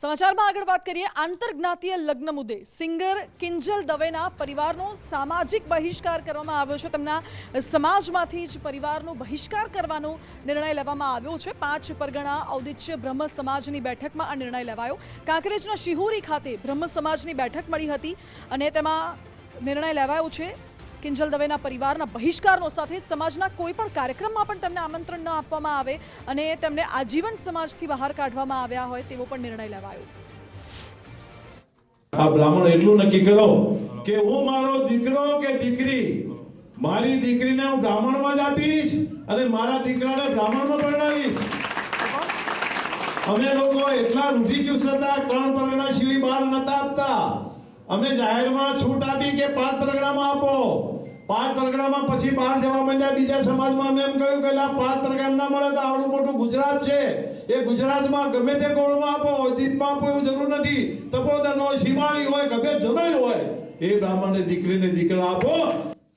સમાચારમાં આગળ વાત કરીએ આંતરજ્ઞાતીય લગ્ન મુદ્દે સિંગર કિંજલ દવેના પરિવારનો સામાજિક બહિષ્કાર કરવામાં આવ્યો છે। તેમના સમાજમાંથી જ પરિવારનો બહિષ્કાર કરવાનો નિર્ણય લેવામાં આવ્યો છે। 5 પરગણા ઔદિત્ય બ્રહ્મ સમાજની બેઠકમાં આ નિર્ણય લેવાયો। કાંકરેજના શિહોરી ખાતે બ્રહ્મ સમાજની બેઠક મળી હતી અને તેમાં નિર્ણય લેવાયો છે કિંજલ દવેના પરિવારના બહિષ્કારનો, સાથે જ સમાજના કોઈ પણ કાર્યક્રમમાં પણ તેમને આમંત્રણ ન આપવામાં આવે અને તેમને આજીવન સમાજથી બહાર કાઢવામાં આવ્યા હોય તેવો પણ નિર્ણય લેવાયો। આ બ્રાહ્મણ એટલું નક્કી કરો કે હું મારો દીકરો કે દીકરી, મારી દીકરીને હું બ્રાહ્મણમાં જ આપીશ અને મારા દીકરાને બ્રાહ્મણમાં પરણાવીશ। અમે લોકો એટલા રૂઢિચુસ્ત હતા, 3 પરગણા સિવાય બહાર નતા આપતા। અમે જાહેરમાં છૂટ આપી કે 5 પરગણામાં આપો। 5 પરગણામાં પછી બહાર જવા માંડ્યા બીજા સમાજમાં। અમે એમ કહ્યું કે 5 પરગણા ના મળે તો આવડું મોટું ગુજરાત છે, એ ગુજરાતમાં ગમે તે ગોળમાં આપો, દીપમાં આપો એવું જરૂર નથી। તપોધન હોય, સીમાળી હોય, ગમે જનોય હોય, એ બ્રાહ્મણને દીકરીને દીકરા આપો।